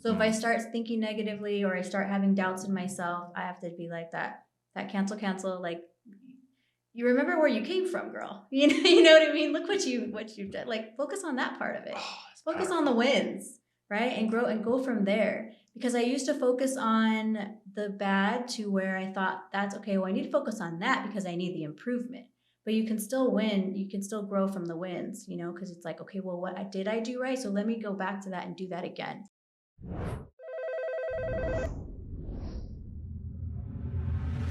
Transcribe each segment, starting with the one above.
So if I start thinking negatively or I start having doubts in myself, I have to be like that cancel, like you remember where you came from, girl. You know what I mean? Look what you've done. Like focus on that part of it. Oh, it's Focus on the powerful. wins, right? And grow and go from there. Because I used to focus on the bad to where I thought that's okay, well, I need to focus on that because I need the improvement. But you can still win, you can still grow from the wins, because it's like, okay, well, did I do right? So let me go back to that and do that again.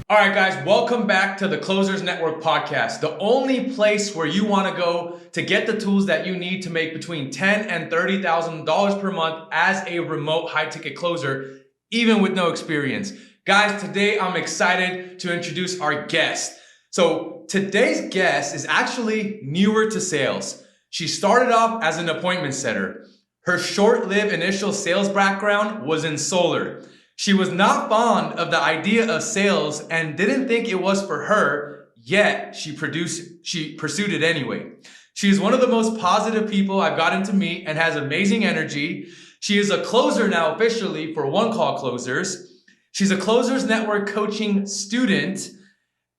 All right, guys, welcome back to the Closers Network podcast, the only place where you want to go to get the tools that you need to make between $10,000 and $30,000 per month as a remote high-ticket closer, even with no experience. Guys, today I'm excited to introduce our guest. So today's guest is actually newer to sales. She started off as an appointment setter. Her short-lived initial sales background was in solar. She was not fond of the idea of sales and didn't think it was for her, yet she pursued it anyway. She is one of the most positive people I've gotten to meet and has amazing energy. She is a closer now officially for One Call Closers. She's a Closers Network coaching student.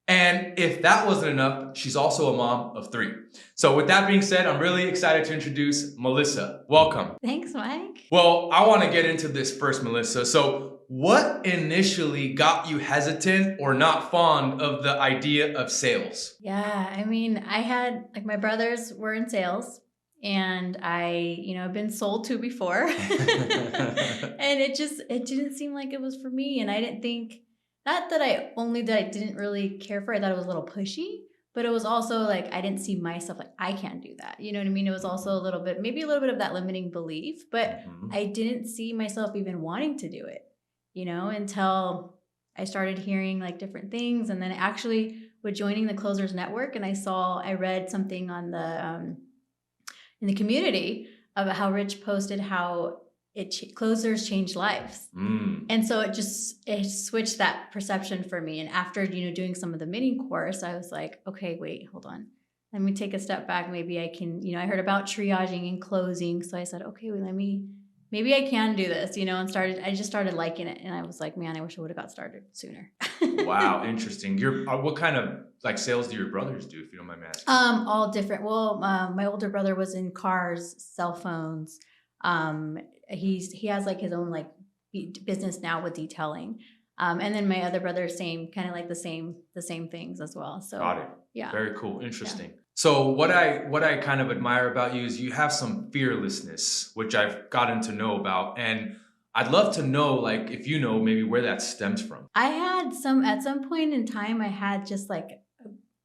And if that wasn't enough, she's also a mom of 3. So with that being said, I'm really excited to introduce Melissa. Welcome. Thanks, Mike. Well, I want to get into this first, Melissa. So what initially got you hesitant or not fond of the idea of sales? Yeah, I mean, I had like my brothers were in sales and I've been sold to before. And it didn't seem like it was for me. And I didn't think not that I didn't really care for it. I thought it was a little pushy, but it was also like I didn't see myself like I can't do that. You know what I mean? It was also maybe a little bit of that limiting belief, but Mhm. I didn't see myself even wanting to do it, until I started hearing like different things. And then actually with joining the Closers Network, and I read something on the in the community about how Rich posted how closers change lives. And so it switched that perception for me. And after, doing some of the mini course, I was like, okay, wait, hold on. Let me take a step back. Maybe I can, I heard about triaging and closing. So I said, okay, well, maybe I can do this, and I just started liking it. And I was like, man, I wish I would have got started sooner. Wow, interesting. What kind of like sales do your brothers do, if you don't mind me asking? All different. Well, my older brother was in cars, cell phones. He has like his own like business now with detailing. And then my other brother, same kind of like the same things as well. So Got it. yeah, Very cool. Interesting. So what I kind of admire about you is you have some fearlessness, which I've gotten to know about. And I'd love to know, like, if you know maybe where that stems from. I had at some point in time, I had just like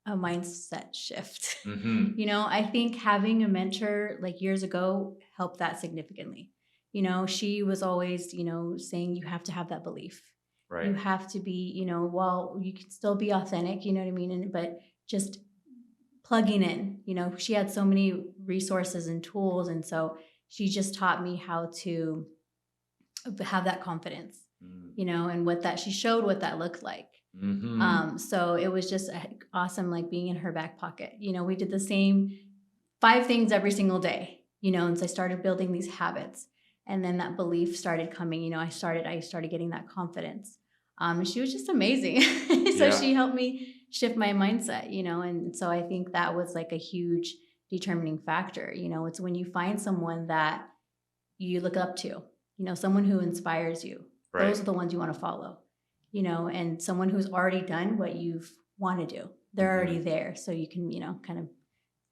a mindset shift. Mm-hmm. I think having a mentor like years ago helped that significantly. She was always, saying you have to have that belief. You Right. have to be, well, you can still be authentic, you know what I mean? But just plugging in, she had so many resources and tools. And so she just taught me how to have that confidence, and she showed what that looked like. Mm-hmm. So it was just awesome, like being in her back pocket. We did the same 5 things every single day, and so I started building these habits. And then that belief started coming, I started getting that confidence. And she was just amazing. So Yeah. she helped me shift my mindset, and so I think that was like a huge determining factor. It's when you find someone that you look up to, someone who inspires you. Right. Those are the ones you want to follow, and someone who's already done what you've want to do. They're already there. So you can, kind of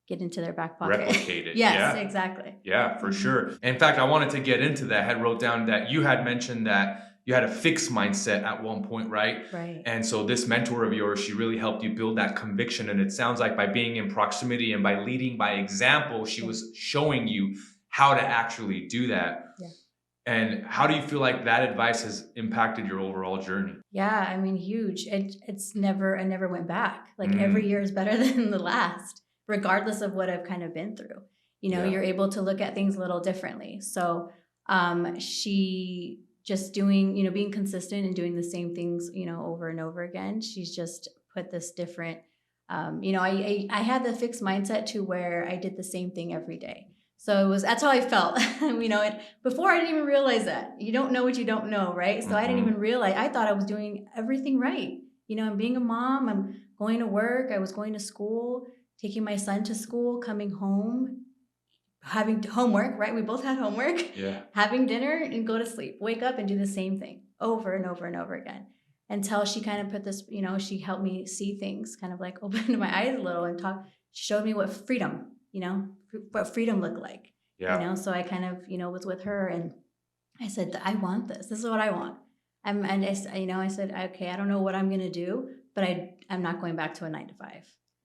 get into their back pocket. Replicate it. Yes, Yeah. exactly. Yeah, for sure. In fact, I wanted to get into that. I had wrote down that you had mentioned that you had a fixed mindset at one point, right? Right. And so this mentor of yours, she really helped you build that conviction. And it sounds like by being in proximity and by leading by example, she was showing you how to actually do that. Yeah. And how do you feel like that advice has impacted your overall journey? Yeah, I mean, huge. I never went back. Like every year is better than the last, regardless of what I've kind of been through. You're able to look at things a little differently. So she just doing, being consistent and doing the same things, over and over again. She's just put this different, I had the fixed mindset to where I did the same thing every day. So that's how I felt. Before I didn't even realize that. You don't know what you don't know, right? So I didn't even realize, I thought I was doing everything right. I'm being a mom, I'm going to work, I was going to school, taking my son to school, coming home, having homework, right? We both had homework. Yeah. Having dinner and go to sleep, wake up and do the same thing over and over and over again until she kind of put this, she helped me see things, kind of like opened my eyes a little and she showed me what freedom, what freedom looked like. Yeah. So I kind of, was with her and I said, I want this. This is what I want. And I said, okay, I don't know what I'm going to do, but I'm not going back to a 9 to 5.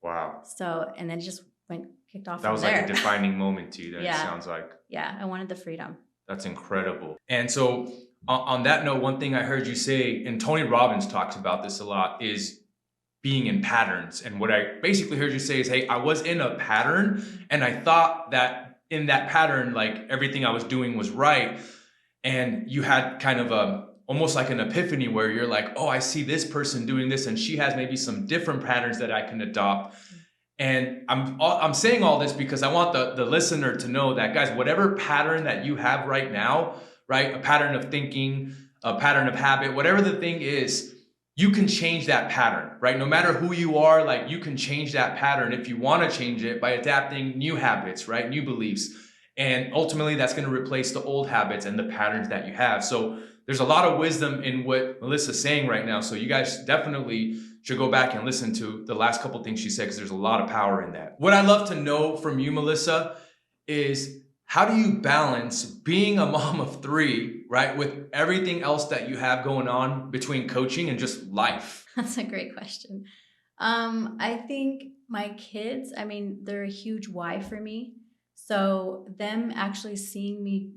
Wow. So, and then just kicked off That was there. like a defining moment to you, that Yeah. it sounds like. Yeah, I wanted the freedom. That's incredible. And so on that note, one thing I heard you say, and Tony Robbins talks about this a lot, is being in patterns. And what I basically heard you say is, hey, I was in a pattern and I thought that in that pattern, like everything I was doing was right. And you had kind of almost like an epiphany where you're like, oh, I see this person doing this and she has maybe some different patterns that I can adopt. And I'm saying all this because I want the listener to know that, guys, whatever pattern that you have right now, right? A pattern of thinking, a pattern of habit, whatever the thing is, you can change that pattern, right? No matter who you are, like you can change that pattern if you want to change it by adapting new habits, right? New beliefs. And ultimately that's going to replace the old habits and the patterns that you have. So there's a lot of wisdom in what Melissa's saying right now. So you guys definitely should go back and listen to the last couple things she said, because there's a lot of power in that. What I'd love to know from you, Melissa, is how do you balance being a mom of 3, right, with everything else that you have going on between coaching and just life? That's a great question. I think my kids, they're a huge why for me. So them actually seeing me,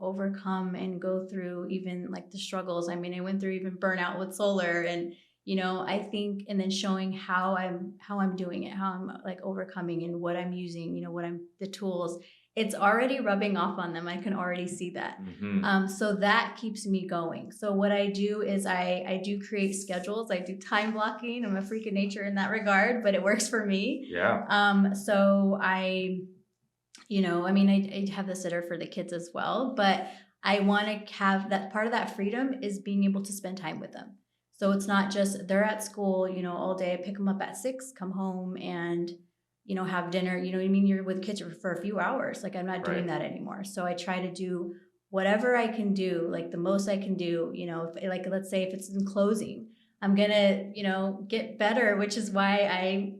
overcome and go through even like the struggles. I went through even burnout with solar and, I think, and then showing how I'm doing it, how I'm like overcoming and what I'm using, the tools. It's already rubbing off on them. I can already see that. So that keeps me going. So what I do is I do create schedules. I do time blocking. I'm a freak of nature in that regard, but it works for me. Yeah. So I have the sitter for the kids as well, but I want to have that part of that freedom is being able to spend time with them. So it's not just they're at school, all day. I pick them up at 6, come home and, have dinner. You're with kids for a few hours. Like I'm not doing that anymore. So I try to do whatever I can do, like the most I can do, if, let's say if it's in closing, I'm going to, get better, which is why I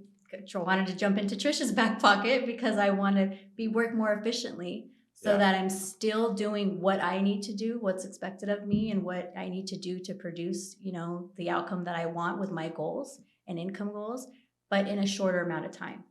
wanted to jump into Trisha's back pocket, because I want to work more efficiently so that I'm still doing what I need to do, what's expected of me, and what I need to do to produce, the outcome that I want with my goals and income goals, but in a shorter amount of time.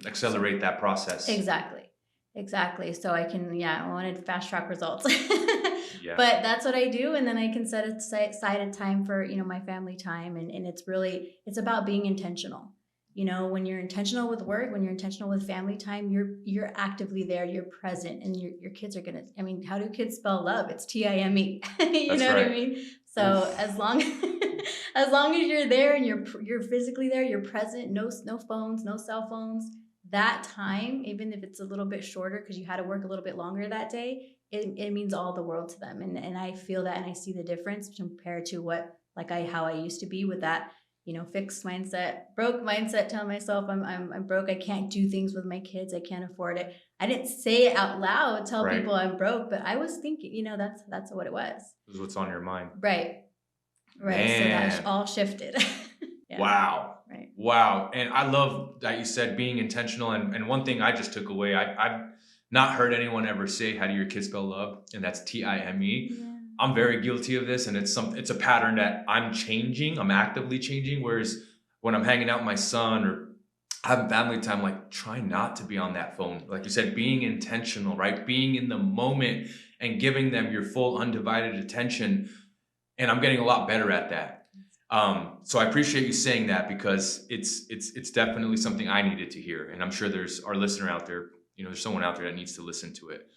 Accelerate that process. Exactly. So I can, I wanted fast track results. But that's what I do. And then I can set aside a time for, my family time. And it's about being intentional. When you're intentional with work, when you're intentional with family time, you're actively there, you're present, and your kids are gonna. How do kids spell love? It's TIME. You know what I mean? So as long as you're there and you're physically there, you're present. No phones, no cell phones. That time, even if it's a little bit shorter because you had to work a little bit longer that day, it means all the world to them. And I feel that, and I see the difference compared to how I used to be with that. Fixed mindset, broke mindset, telling myself I'm broke. I can't do things with my kids. I can't afford it. I didn't say it out loud, tell people I'm broke, but I was thinking, that's what it was. This is what's on your mind. Right. Man. So that all shifted. Wow. Right. Wow. And I love that you said being intentional. And one thing I just took away, I've not heard anyone ever say, how do your kids spell love? And that's TIME. Yeah. I'm very guilty of this, and it's a pattern that I'm changing. I'm actively changing. Whereas when I'm hanging out with my son or having family time, like try not to be on that phone. Like you said, being intentional, right? Being in the moment and giving them your full undivided attention. And I'm getting a lot better at that. So I appreciate you saying that, because it's definitely something I needed to hear. And I'm sure there's our listener out there, there's someone out there that needs to listen to it.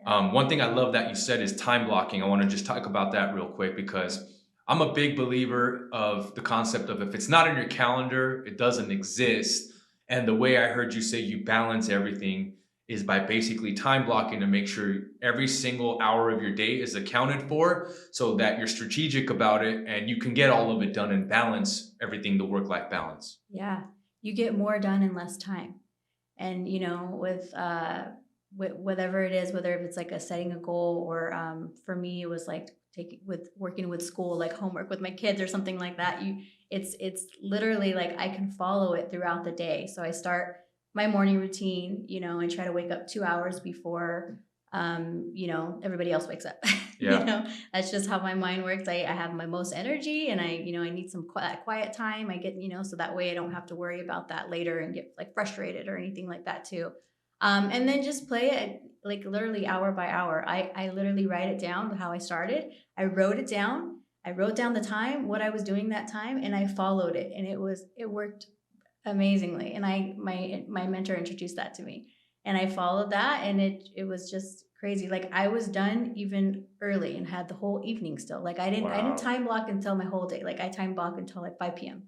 One thing I love that you said is time blocking. I want to just talk about that real quick, because I'm a big believer of the concept of if it's not in your calendar, it doesn't exist. And the way I heard you say you balance everything is by basically time blocking to make sure every single hour of your day is accounted for so that you're strategic about it and you can get all of it done and balance everything, the work-life balance. Yeah. You get more done in less time. And, you know, with whatever it is, whether if it's like setting a goal or for me, it was like working with school, like homework with my kids or something like that. It's literally like I can follow it throughout the day. So I start my morning routine, you know, and try to wake up 2 hours before, you know, everybody else wakes up. Yeah. You know, that's just how my mind works. I have my most energy and I need some quiet time. I get, you know, so that way I don't have to worry about that later and get like frustrated or anything like that too. And then just play it like literally hour by hour. I literally write it down how I started. I wrote it down. I wrote down the time, what I was doing that time, and I followed it. And it worked amazingly. And my mentor introduced that to me. And I followed that and it was just crazy. Like I was done even early and had the whole evening still. Like I Wow. didn't time block until my whole day. Like I time block until like 5 p.m.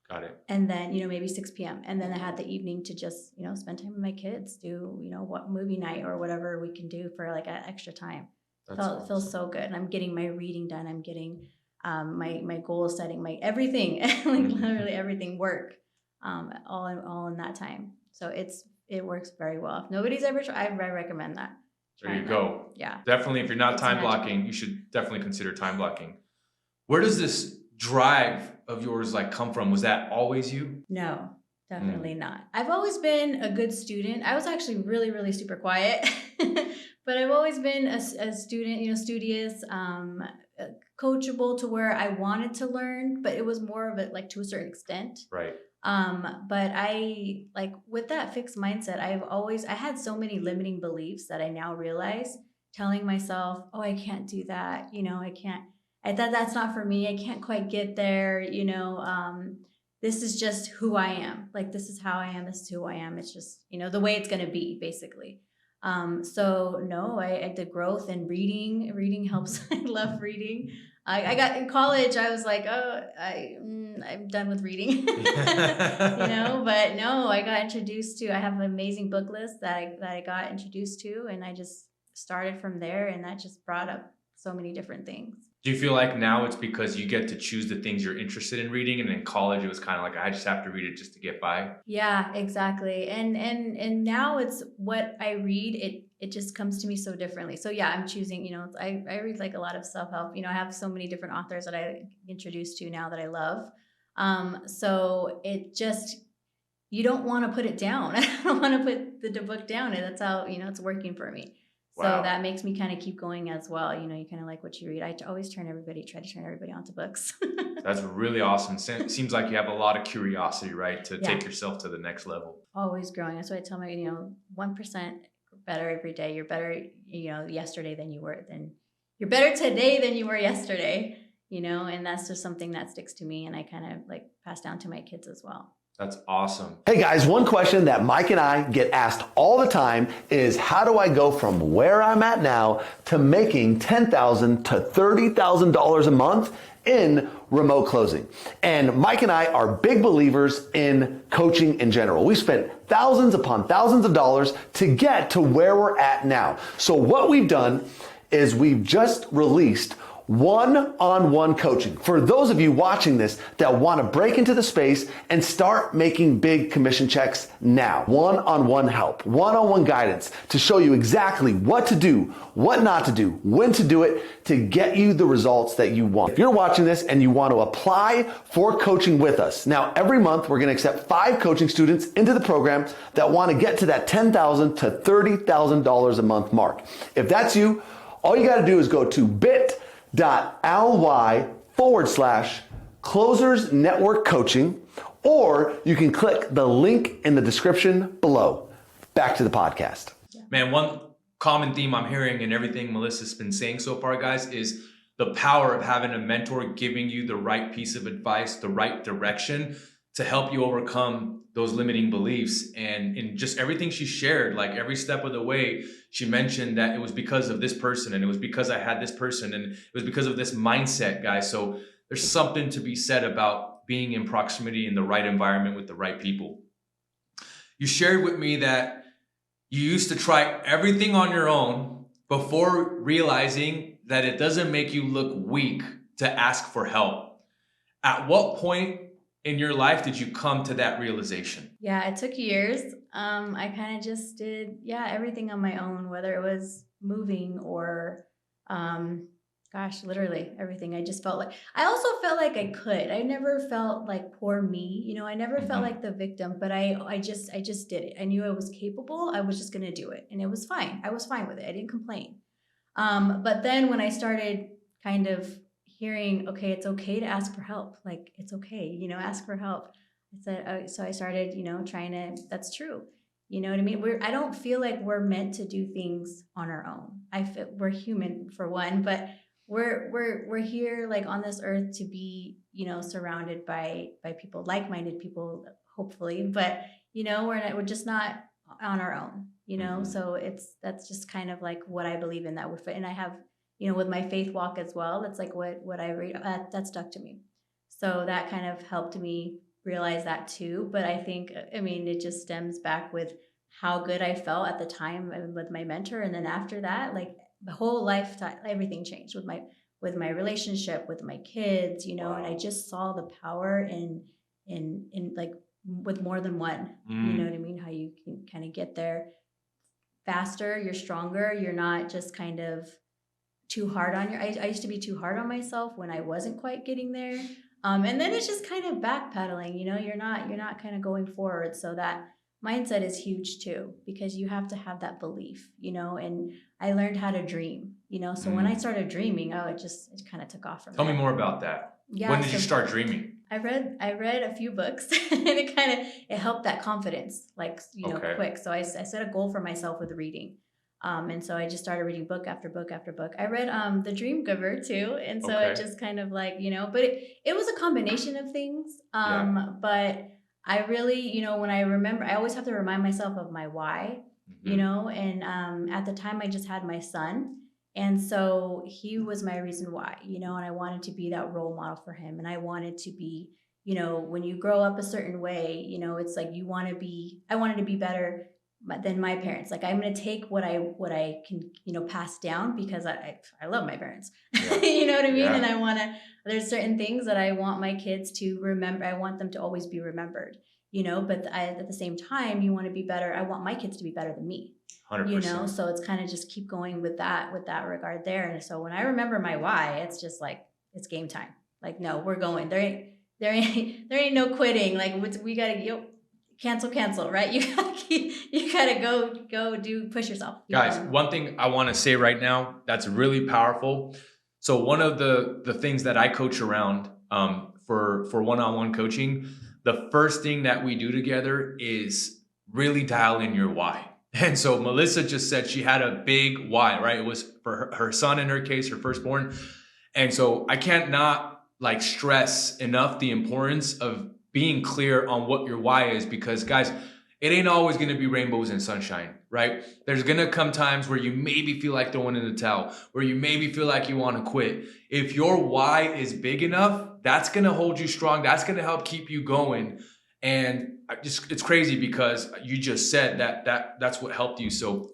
Got it. And then, you know, maybe 6 p.m. And then I had the evening to just, you know, spend time with my kids, do, you know, what movie night or whatever we can do for like an extra time. It feels so good. And I'm getting my reading done. I'm getting my goal setting, my everything, like literally everything work all in that time. So it works very well. If nobody's ever tried, I recommend that. There you go. Yeah. Definitely, if you're not It's time magical. blocking, you should definitely consider time blocking. Where does this drive of yours like come from? Was that always you? No, definitely not. I've always been a good student. I was actually really, really super quiet, but I've always been a student, you know, studious, coachable to where I wanted to learn, but it was more of it like to a certain extent. Right. But I like with that fixed mindset, I had so many limiting beliefs that I now realize telling myself, oh, I can't do that. You know, that's not for me. I can't quite get there. You know, this is just who I am. Like, this is how I am. This is who I am. It's just, you know, the way it's going to be basically. So no, I the growth in reading helps. I love reading. I got in college, I was like, oh, I'm done with reading, you know, but no, I have an amazing book list that I got introduced to, and I just started from there, and that just brought up so many different things. Do you feel like now it's because you get to choose the things you're interested in reading, and in college it was kind of like I just have to read it just to get by? Yeah, exactly. And now it's what I read, it just comes to me so differently. So yeah, I'm choosing, you know, I read like a lot of self-help. You know, I have so many different authors that I introduced to now that I love. So it just, you don't want to put it down. I don't want to put the book down, and that's how, you know, it's working for me. So Wow. that makes me kind of keep going as well. You know, you kind of like what you read. I always try to turn everybody onto books. That's really awesome. Seems like you have a lot of curiosity, right? To Yeah. take yourself to the next level. Always growing. That's why I tell my, you know, 1% better every day. You're better, you know, you're better today than you were yesterday, you know, and that's just something that sticks to me, and I kind of like pass down to my kids as well. That's awesome. Hey guys, one question that Mike and I get asked all the time is how do I go from where I'm at now to making $10,000 to $30,000 a month in remote closing? And Mike and I are big believers in coaching in general. We spent thousands upon thousands of dollars to get to where we're at now. So what we've done is we've just released one-on-one coaching for those of you watching this that want to break into the space and start making big commission checks now. One-on-one help, one-on-one guidance to show you exactly what to do, what not to do, when to do it to get you the results that you want. If you're watching this and you want to apply for coaching with us, now every month we're going to accept 5 coaching students into the program that want to get to that $10,000 to $30,000 a month mark. If that's you, all you got to do is go to bit.ly/Closers Network Coaching, or you can click the link in the description below. Back to the podcast. Man, one common theme I'm hearing in everything Melissa's been saying so far, guys, is the power of having a mentor giving you the right piece of advice, the right direction to help you overcome those limiting beliefs. And in just everything she shared, like every step of the way, she mentioned that it was because of this person, and it was because I had this person, and it was because of this mindset, guys. So there's something to be said about being in proximity in the right environment with the right people. You shared with me that you used to try everything on your own before realizing that it doesn't make you look weak to ask for help. At what point in your life did you come to that realization? Yeah, it took years. I kind of just did, yeah, everything on my own, whether it was moving or, um, gosh, literally everything. I just felt like, I also felt like I could. I never felt like poor me, you know, I never felt like the victim, but I just did it. I knew I was capable. I was just going to do it. And it was fine. I was fine with it. I didn't complain. But then when I started kind of hearing, okay, it's okay to ask for help. Like, it's okay, you know, ask for help. I said, so I started, you know, trying to, that's true. You know what I mean? I don't feel like we're meant to do things on our own. We're human for one, but we're here like on this earth to be, you know, surrounded by people, like-minded people, hopefully, but you know, we're just not on our own, you know? So that's just kind of like what I believe in, that we're fit. And I have, you know, with my faith walk as well, that's like what I read, that stuck to me. So that kind of helped me realize that too. But I think, I mean, it just stems back with how good I felt at the time with my mentor. And then after that, like the whole lifetime, everything changed with my relationship, with my kids, you know. Wow. And I just saw the power in like with more than one, you know what I mean? How you can kind of get there faster, you're stronger, you're not just kind of too hard on I used to be too hard on myself when I wasn't quite getting there. And then it's just kind of backpedaling, you know, you're not kind of going forward. So that mindset is huge too, because you have to have that belief, you know. And I learned how to dream, you know. So when I started dreaming, it kind of took off from Tell there. me more about that. Yeah, when did you start dreaming? I read a few books and it helped that confidence, like, you know, quick. So I set a goal for myself with reading. And so I just started reading book after book after book. I read The Dream Giver too. And so it just kind of like, you know, but it was a combination of things. But I really, you know, when I remember, I always have to remind myself of my why, you know, and at the time I just had my son. And so he was my reason why, you know, and I wanted to be that role model for him. And I wanted to be, you know, when you grow up a certain way, you know, it's like I wanted to be better than my parents. Like, I'm going to take what I can, you know, pass down, because I love my parents, you know what I mean? Yeah. And there's certain things that I want my kids to remember. I want them to always be remembered, you know, but at the same time, you want to be better. I want my kids to be better than me. 100%. You know, so it's kind of just keep going with that regard there. And so when I remember my why, it's just like, it's game time. Like, no, we're going. There ain't no quitting. Like, we gotta cancel, right? You gotta go push yourself. Guys, one thing I want to say right now that's really powerful. So one of the things that I coach around for one-on-one coaching, the first thing that we do together is really dial in your why. And so Melissa just said she had a big why, right? It was for her son, in her case, her firstborn. And so I can't not like stress enough the importance of being clear on what your why is, because guys, it ain't always going to be rainbows and sunshine, right? There's going to come times where you maybe feel like throwing in the towel, where you maybe feel like you want to quit. If your why is big enough, that's going to hold you strong. That's going to help keep you going. And it's crazy because you just said that's what helped you. So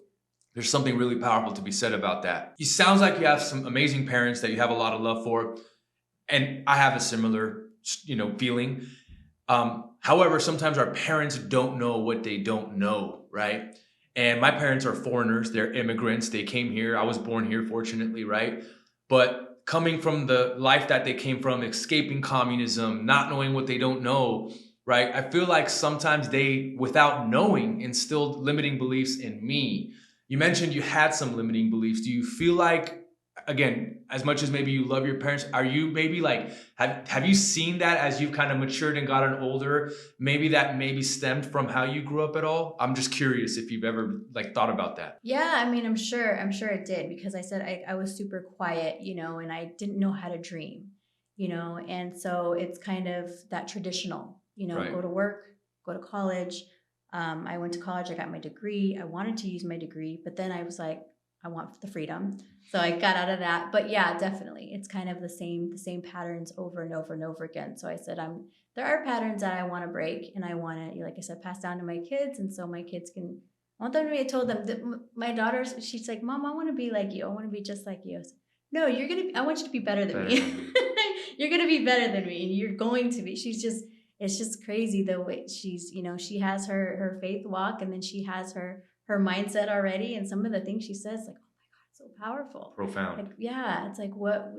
there's something really powerful to be said about that. It sounds like you have some amazing parents that you have a lot of love for. And I have a similar, you know, feeling. However, sometimes our parents don't know what they don't know, right? And my parents are foreigners. They're immigrants. They came here. I was born here, fortunately, right? But coming from the life that they came from, escaping communism, not knowing what they don't know, right? I feel like sometimes they, without knowing, instilled limiting beliefs in me. You mentioned you had some limiting beliefs. Do you feel like, again, as much as maybe you love your parents, are you maybe like, have you seen that as you've kind of matured and gotten older? Maybe that maybe stemmed from how you grew up at all? I'm just curious if you've ever like thought about that. Yeah, I mean, I'm sure it did, because I said I was super quiet, you know, and I didn't know how to dream, you know, and so it's kind of that traditional, you know, right. Go to work, go to college. I went to college, I got my degree. I wanted to use my degree, but then I was like, I want the freedom. So I got out of that. But yeah, definitely. It's kind of the same patterns over and over and over again. So I said, there are patterns that I want to break, and I want to, like I said, pass down to my kids. And so my kids can I want them to be, I told them that my daughter's, she's like, Mom, I want to be like you. I want to be just like you. I said, no, I want you to be better than me. You're going to be better than me. And you're going to be. It's just crazy the way she's, she has her faith walk, and then she has her mindset already. And some of the things she says, like, oh my God, so powerful. Profound. Like, yeah, it's like what,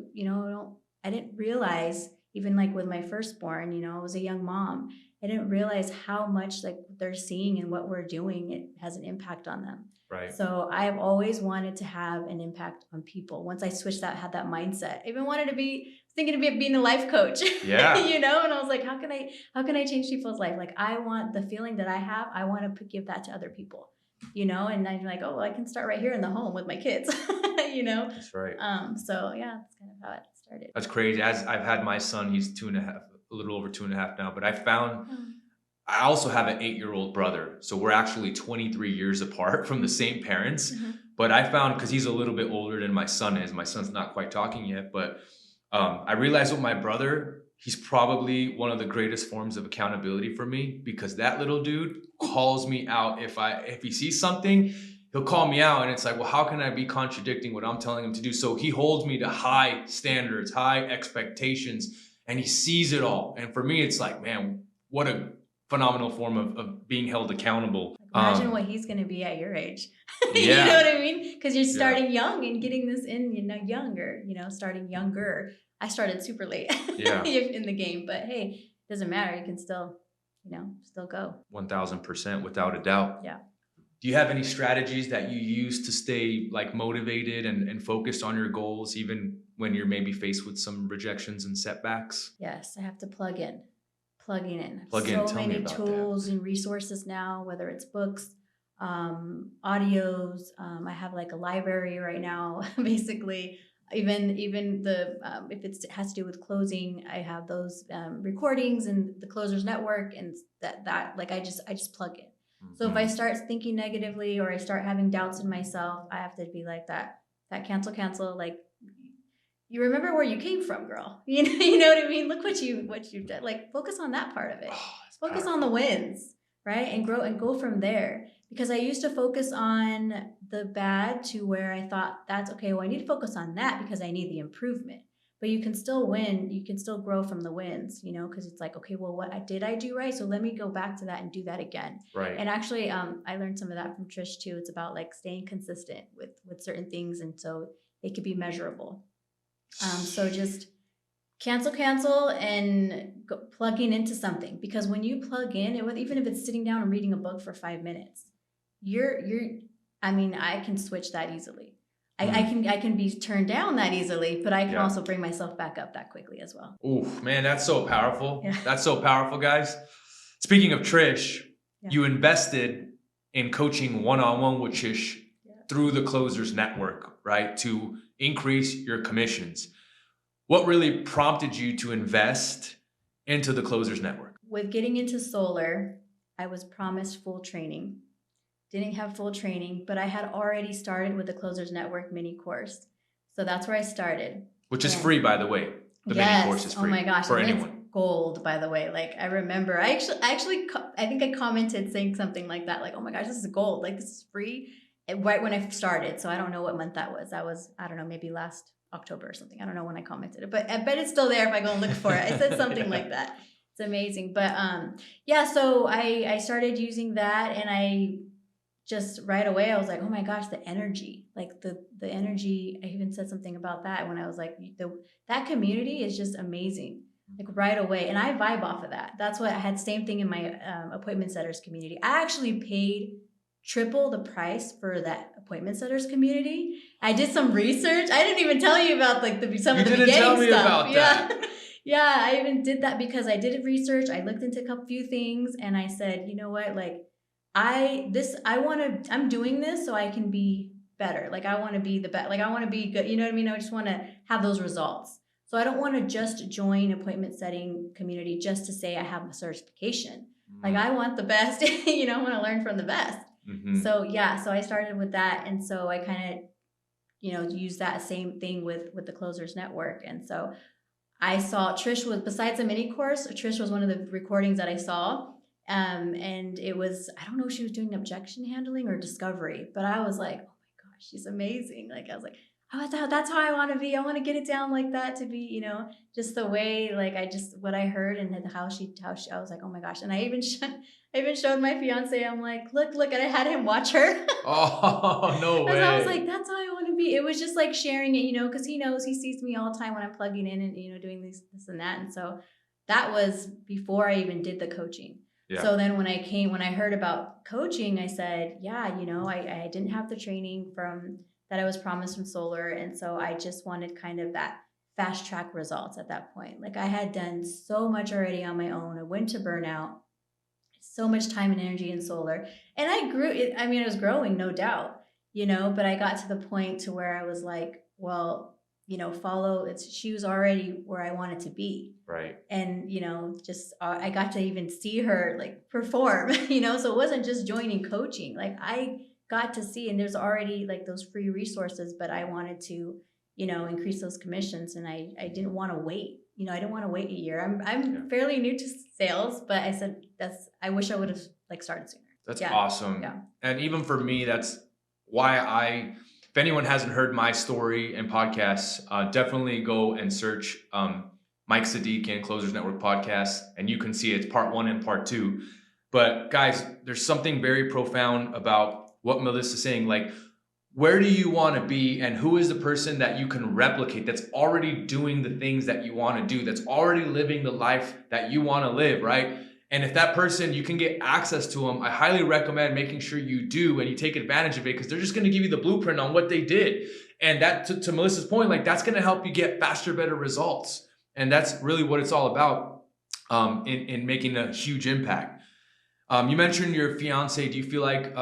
I didn't realize, even like with my firstborn, I was a young mom. I didn't realize how much like they're seeing and what we're doing, it has an impact on them. Right. So I've always wanted to have an impact on people. Once I switched that, had that mindset, I even wanted to be thinking of being a life coach. Yeah. And I was like, how can I change people's life? Like, I want the feeling that I have, I want to give that to other people. And I'm like, oh, well, I can start right here in the home with my kids. That's right. So yeah, that's kind of how it started. That's crazy. As I've had my son, he's 2.5, a little over 2.5 now, but I found I also have an 8-year-old brother. So we're actually 23 years apart from the same parents. Mm-hmm. But I found, because he's a little bit older than my son is, my son's not quite talking yet, but I realized with my brother, he's probably one of the greatest forms of accountability for me, because that little dude calls me out. If he sees something, he'll call me out, and it's like, well, how can I be contradicting what I'm telling him to do? So he holds me to high standards, high expectations, and he sees it all. And for me, it's like, man, what a phenomenal form of being held accountable. Imagine what he's going to be at your age. Yeah. You know what I mean? Because you're starting young and getting this in, younger, starting younger. I started super late in the game, but hey, it doesn't matter. You can still, still go. 1000%, without a doubt. Yeah. Do you have any strategies that you use to stay like motivated and focused on your goals, even when you're maybe faced with some rejections and setbacks? Yes, I have to plug in. Tell many me about tools and resources now, whether it's books, audios. I have like a library right now, basically. Even the if it has to do with closing, I have those recordings and the Closers Network, and that like I just plug in. Mm-hmm. So if I start thinking negatively or I start having doubts in myself, I have to be like that cancel, like, you remember where you came from, girl. You know what I mean? Look what you've done. Like, focus on that part of it. Focus on the wins, right? And grow and go from there. Because I used to focus on the bad to where I thought that's okay. Well, I need to focus on that because I need the improvement. But you can still win. You can still grow from the wins, because it's like, okay, well, what did I do right? So let me go back to that and do that again. Right. And actually, I learned some of that from Trish too. It's about like staying consistent with certain things. And so it could be measurable. So just cancel and plugging into something, because when you plug in, even if it's sitting down and reading a book for 5 minutes, I can switch that easily. I can be turned down that easily, but I can also bring myself back up that quickly as well. Oof, man, that's so powerful. Yeah. That's so powerful, guys. Speaking of Trish, you invested in coaching one-on-one with Trish through the Closers Network, right? To increase your commissions. What really prompted you to invest into the Closers Network? With getting into solar, I was promised full training. Didn't have full training, but I had already started with the Closers Network mini course. So that's where I started. Which is free, by the way. The mini course is free. Oh my gosh. For anyone. It's gold, by the way. Like, I remember, I think I commented saying something like that. Like, oh my gosh, this is gold. Like, this is free. Right when I started. So I don't know what month that was. That was, I don't know, maybe last October or something. I don't know when I commented it, but I bet it's still there if I go and look for it. I said something like that. It's amazing. But so I started using that, and I just right away I was like, oh my gosh, the energy, like the energy. I even said something about that when I was like, that community is just amazing. Like right away. And I vibe off of that. That's what I had. Same thing in my appointment setters community. I actually paid triple the price for that appointment setters community. I did some research. I didn't even tell you about like some of the beginning tell me stuff. About that. Yeah, I even did that because I did research. I looked into a few things, and I said, you know what, like I'm doing this so I can be better. Like I want to be the best. Like I want to be good. You know what I mean? I just want to have those results. So I don't want to just join appointment setting community just to say I have a certification. Like I want the best. I want to learn from the best. Mm-hmm. So I started with that, and so I kind of, use that same thing with the Closers Network. And so I saw Trish was, besides the mini course, Trish was one of the recordings that I saw. And it was, I don't know if she was doing objection handling or discovery, but I was like, oh my gosh, she's amazing. Like, I was like, oh, that's how I want to be. I want to get it down like that, to be, just the way, like, what I heard and how she, I was like, oh my gosh. And I even showed my fiance, I'm like, look, and I had him watch her. Oh, no Because way. I was like, that's how I want to be. It was just like sharing it, because he sees me all the time when I'm plugging in and, doing this and that. And so that was before I even did the coaching. Yeah. So then when I heard about coaching, I said, yeah, I didn't have the training that I was promised from Solar. And so I just wanted kind of that fast track results at that point. Like, I had done so much already on my own. I went to burnout, so much time and energy in Solar. And I was growing, no doubt, but I got to the point to where I was like, well, she was already where I wanted to be. Right. And, I got to even see her like perform, so it wasn't just joining coaching. Like, I got to see, and there's already like those free resources, but I wanted to, increase those commissions, and I didn't want to wait. I didn't want to wait a year. I'm fairly new to sales, but I said I wish I would have like started sooner. That's awesome. Yeah. And even for me, that's why if anyone hasn't heard my story and podcasts, definitely go and search Mike Sadikian Closers Network podcast, and you can see it's part 1 and part 2. But guys, there's something very profound about what Melissa's saying. Like, where do you want to be, and who is the person that you can replicate that's already doing the things that you want to do, that's already living the life that you want to live, right? And if that person, you can get access to them, I highly recommend making sure you do and you take advantage of it, because they're just going to give you the blueprint on what they did. And that, to Melissa's point, like, that's going to help you get faster, better results. And that's really what it's all about in making a huge impact. You mentioned your fiance. Do you feel like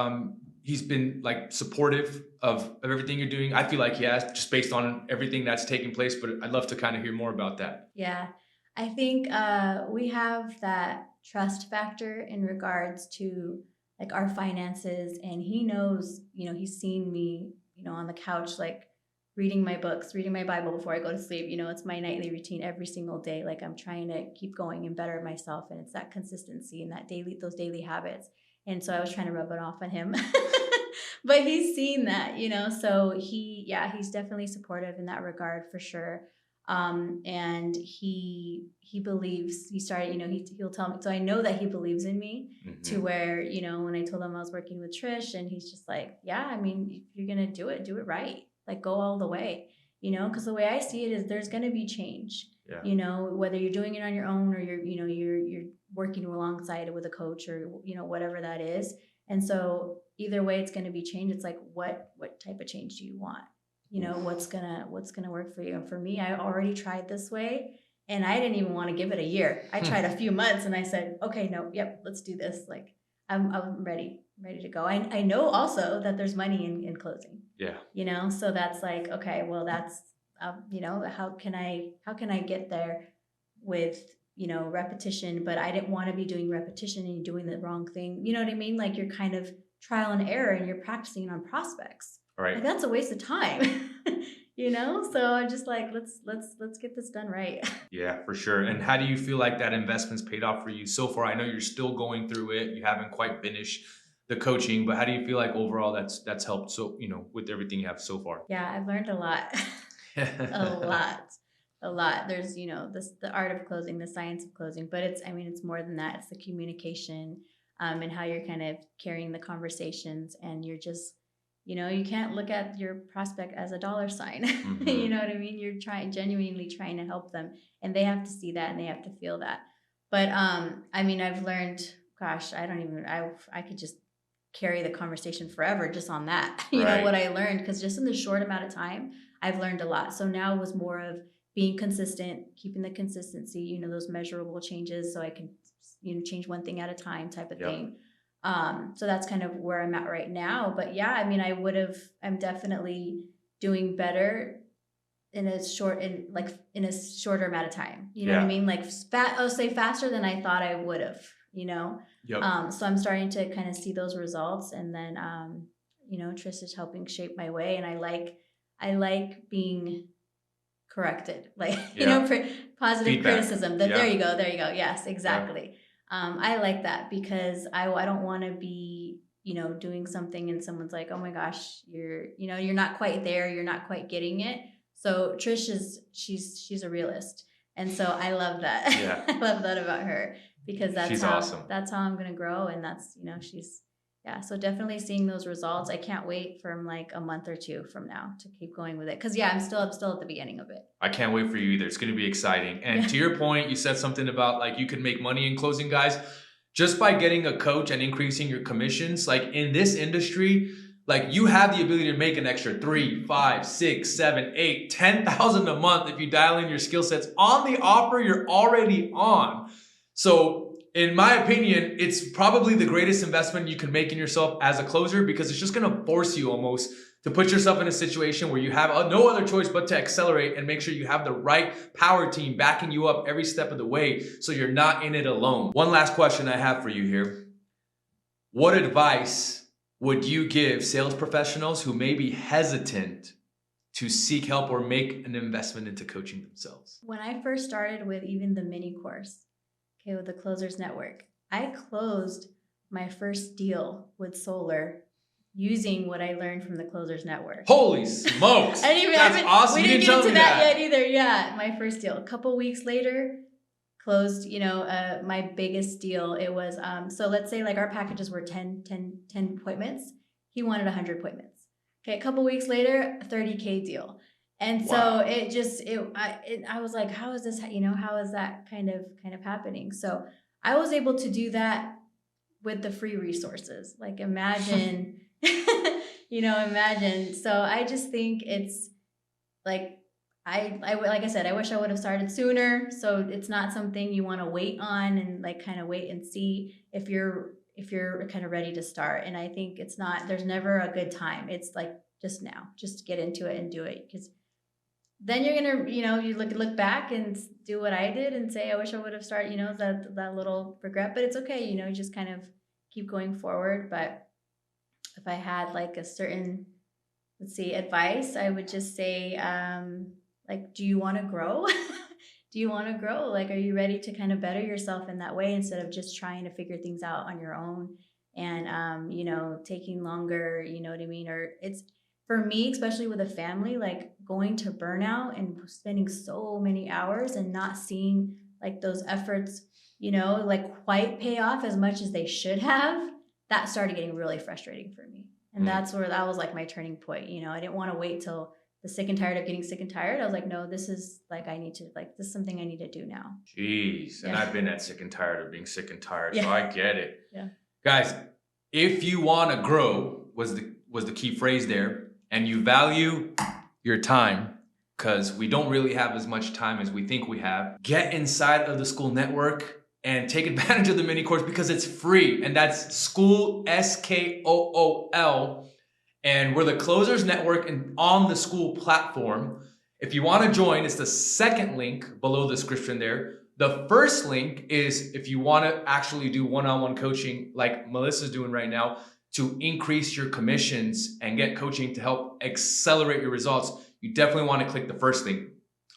he's been like supportive of everything you're doing? I feel like he has, just based on everything that's taking place, but I'd love to kind of hear more about that. Yeah, I think we have that trust factor in regards to like our finances, and he knows, he's seen me, on the couch, like reading my books, reading my Bible before I go to sleep. It's my nightly routine every single day. Like, I'm trying to keep going and better myself, and it's that consistency and those daily habits. And so I was trying to rub it off on him, but he's seen that, so he's definitely supportive in that regard for sure. And he believes, he started, he'll tell me, so I know that he believes in me to where, when I told him I was working with Trish, and he's just like, yeah, I mean, if you're going to do it right, like, go all the way, because the way I see it is there's going to be change, whether you're doing it on your own or you're working alongside it with a coach or, whatever that is. And so either way, it's going to be change. It's like, what type of change do you want? What's gonna work for you? And for me, I already tried this way, and I didn't even want to give it a year. I tried a few months, and I said, okay, no, yep, let's do this. Like, I'm ready to go. I know also that there's money in closing. Yeah. So that's like, okay, well, that's how can I get there with repetition? But I didn't want to be doing repetition and doing the wrong thing. You know what I mean? Like, you're kind of trial and error, and you're practicing on prospects. Right. Like, that's a waste of time, So I'm just like, let's get this done right. Yeah, for sure. And how do you feel like that investment's paid off for you so far? I know you're still going through it. You haven't quite finished the coaching, but how do you feel like overall that's helped? So, with everything you have so far. Yeah, I've learned a lot, a lot. There's, the art of closing, the science of closing, but it's more than that. It's the communication, and how you're kind of carrying the conversations, and you're just, you can't look at your prospect as a dollar sign. You know what I mean? You're genuinely trying to help them, and they have to see that and they have to feel that. But I've learned, gosh, I could just carry the conversation forever just on that. You know what I learned, because just in the short amount of time, I've learned a lot. So now it was more of being consistent, keeping the consistency, those measurable changes, so I can, change one thing at a time type of thing. So that's kind of where I'm at right now. But yeah, I'm definitely doing better in a shorter amount of time. You know what I mean? Like, I'll say faster than I thought I would have, Yep. So I'm starting to kind of see those results, and then, Trish is helping shape my way, and I like being corrected, like, positive feedback. criticism. There you go. Yes, exactly. I like that because I don't want to be, doing something and someone's like, oh my gosh, you're not quite there, you're not quite getting it. So Trish she's a realist, and so I love that. Yeah. I love that about her because She's awesome. that's how I'm gonna grow, and that's she's yeah. So definitely seeing those results. I can't wait from like a month or two from now to keep going with it because yeah, I'm still at the beginning of it. I can't wait for you either. It's going to be exciting. And Yeah. to your point, you said something about like you could make money in closing, guys, just by getting a coach and increasing your commissions. Like in this industry, like you have the ability to make an extra 3, 5, 6, 7, 8, 10,000 a month if you dial in your skill sets on the offer you're already on. So in my opinion, it's probably the greatest investment you can make in yourself as a closer because it's just going to force you almost to put yourself in a situation where you have no other choice but to accelerate and make sure you have the right power team backing you up every step of the way so you're not in it alone. One last question I have for you here. What advice would you give sales professionals who may be hesitant to seek help or make an investment into coaching themselves? When I first started with even the mini course, okay, with the Closers Network, I closed my first deal with solar using what I learned from the Closers Network. Holy smokes! That's awesome. We You didn't get tell into me that yet either. Yeah, my first deal. A couple weeks later, closed, my biggest deal. It was, so let's say like our packages were 10 appointments. He wanted 100 appointments. Okay, a couple weeks later, a 30K deal. And so Wow. I was like, how is this, how is that kind of happening? So I was able to do that with the free resources. Like imagine, imagine. So I just think it's like, like I said, I wish I would have started sooner. So it's not something you want to wait on and like kind of wait and see if you're kind of ready to start. And I think there's never a good time. It's like just now, just get into it and do it because then you're gonna, you look back and do what I did and say, I wish I would have started, that little regret, but it's okay, you just kind of keep going forward. But if I had like a certain, advice, I would just say, like, do you want to grow? Do you want to grow? Like, are you ready to kind of better yourself in that way instead of just trying to figure things out on your own and, taking longer, you know what I mean? Or it's, for me, especially with a family, like going to burnout and spending so many hours and not seeing like those efforts, like quite pay off as much as they should have, that started getting really frustrating for me. And that's where that was like my turning point. I didn't want to wait till the sick and tired of getting sick and tired. I was like, no, this is like, this is something I need to do now. Jeez. And Yeah. I've been at sick and tired of being sick and tired. Yeah. So I get it. Yeah. Guys, if you want to grow was the key phrase there, and you value your time, because we don't really have as much time as we think we have, get inside of the Skool network and take advantage of the mini course because it's free. And that's Skool, Skool. And we're the Closers Network and on the Skool platform. If you want to join, it's the second link below the description there. The first link is if you want to actually do one-on-one coaching like Melissa's doing right now, to increase your commissions and get coaching to help accelerate your results, you definitely want to click the first link.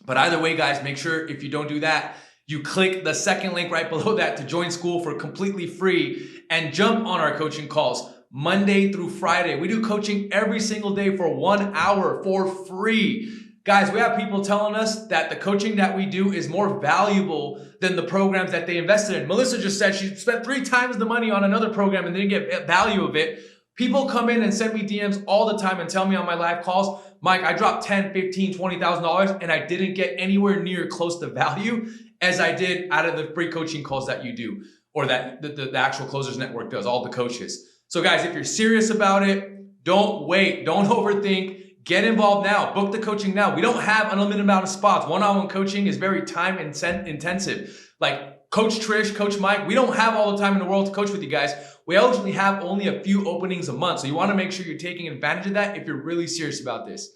But either way, guys, make sure if you don't do that, you click the second link right below that to join Skool for completely free and jump on our coaching calls Monday through Friday. We do coaching every single day for 1 hour for free. Guys, we have people telling us that the coaching that we do is more valuable than the programs that they invested in. Melissa just said she spent 3 times the money on another program and didn't get value of it. People come in and send me DMs all the time and tell me on my live calls, Mike, I dropped $10,000, $15,000, $20,000 and I didn't get anywhere near close to value as I did out of the free coaching calls that you do or that the actual Closers Network does, all the coaches. So guys, if you're serious about it, don't wait, don't overthink. Get involved now. Book the coaching now. We don't have an unlimited amount of spots. One-on-one coaching is very time intensive. Like Coach Trish, Coach Mike, we don't have all the time in the world to coach with you guys. We usually have only a few openings a month. So you want to make sure you're taking advantage of that if you're really serious about this.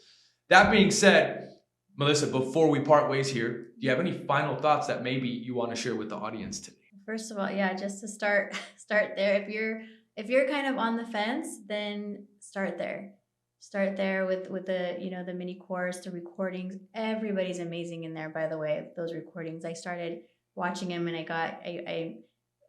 That being said, Melissa, before we part ways here, do you have any final thoughts that maybe you want to share with the audience today? First of all, yeah, just to start there. If you're kind of on the fence, then start there. Start there with the the mini course, the recordings. Everybody's amazing in there, by the way. Those recordings, I started watching them and I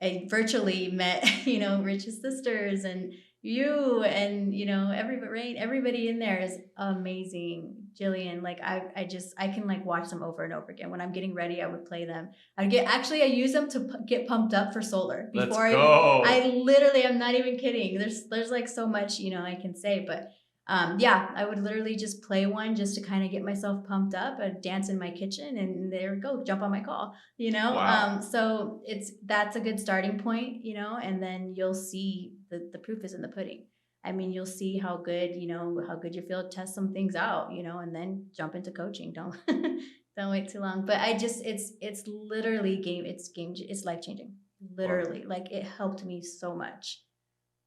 I virtually met, Rich's sisters and you and, everybody in there is amazing. Jillian, like I can like watch them over and over again. When I'm getting ready, I would play them. I use them to get pumped up for solar Let's before go. I literally, I'm not even kidding. There's like so much, I can say, but yeah, I would literally just play one just to kind of get myself pumped up. I'd dance in my kitchen and there we go, jump on my call, Wow. So that's a good starting point, and then you'll see the proof is in the pudding. I mean, you'll see how good, how good you feel, test some things out, and then jump into coaching. Don't don't wait too long. But it's literally it's life changing. Literally. Like it helped me so much.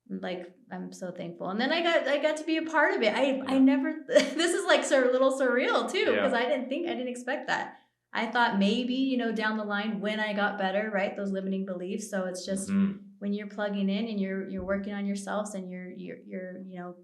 Like I'm so thankful. And then I got to be a part of it. I never this is like a little surreal too, because I didn't expect that. I thought maybe, down the line when I got better, right? Those limiting beliefs. So it's just when you're plugging in and you're working on yourselves and you're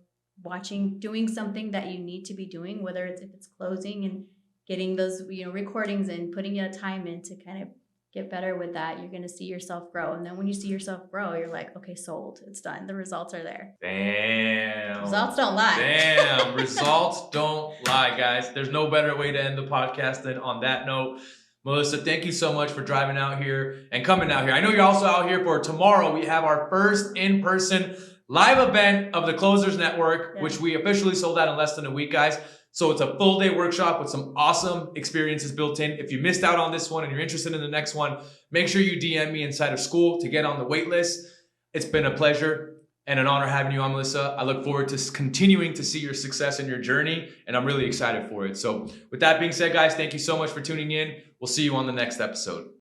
watching, doing something that you need to be doing, whether if it's closing and getting those, recordings and putting a time in to kind of get better with that, you're going to see yourself grow. And then when you see yourself grow, you're like, okay, sold. It's done. The results are there. Damn. Results don't lie. Damn. Results don't lie, guys. There's no better way to end the podcast than on that note. Melissa, thank you so much for driving out here and coming out here. I know you're also out here for tomorrow. We have our first in-person live event of the Closers Network, which we officially sold out in less than a week, guys. So it's a full day workshop with some awesome experiences built in. If you missed out on this one and you're interested in the next one, make sure you DM me inside of school to get on the wait list. It's been a pleasure and an honor having you on, Melissa. I look forward to continuing to see your success in your journey, and I'm really excited for it. So with that being said, guys, thank you so much for tuning in. We'll see you on the next episode.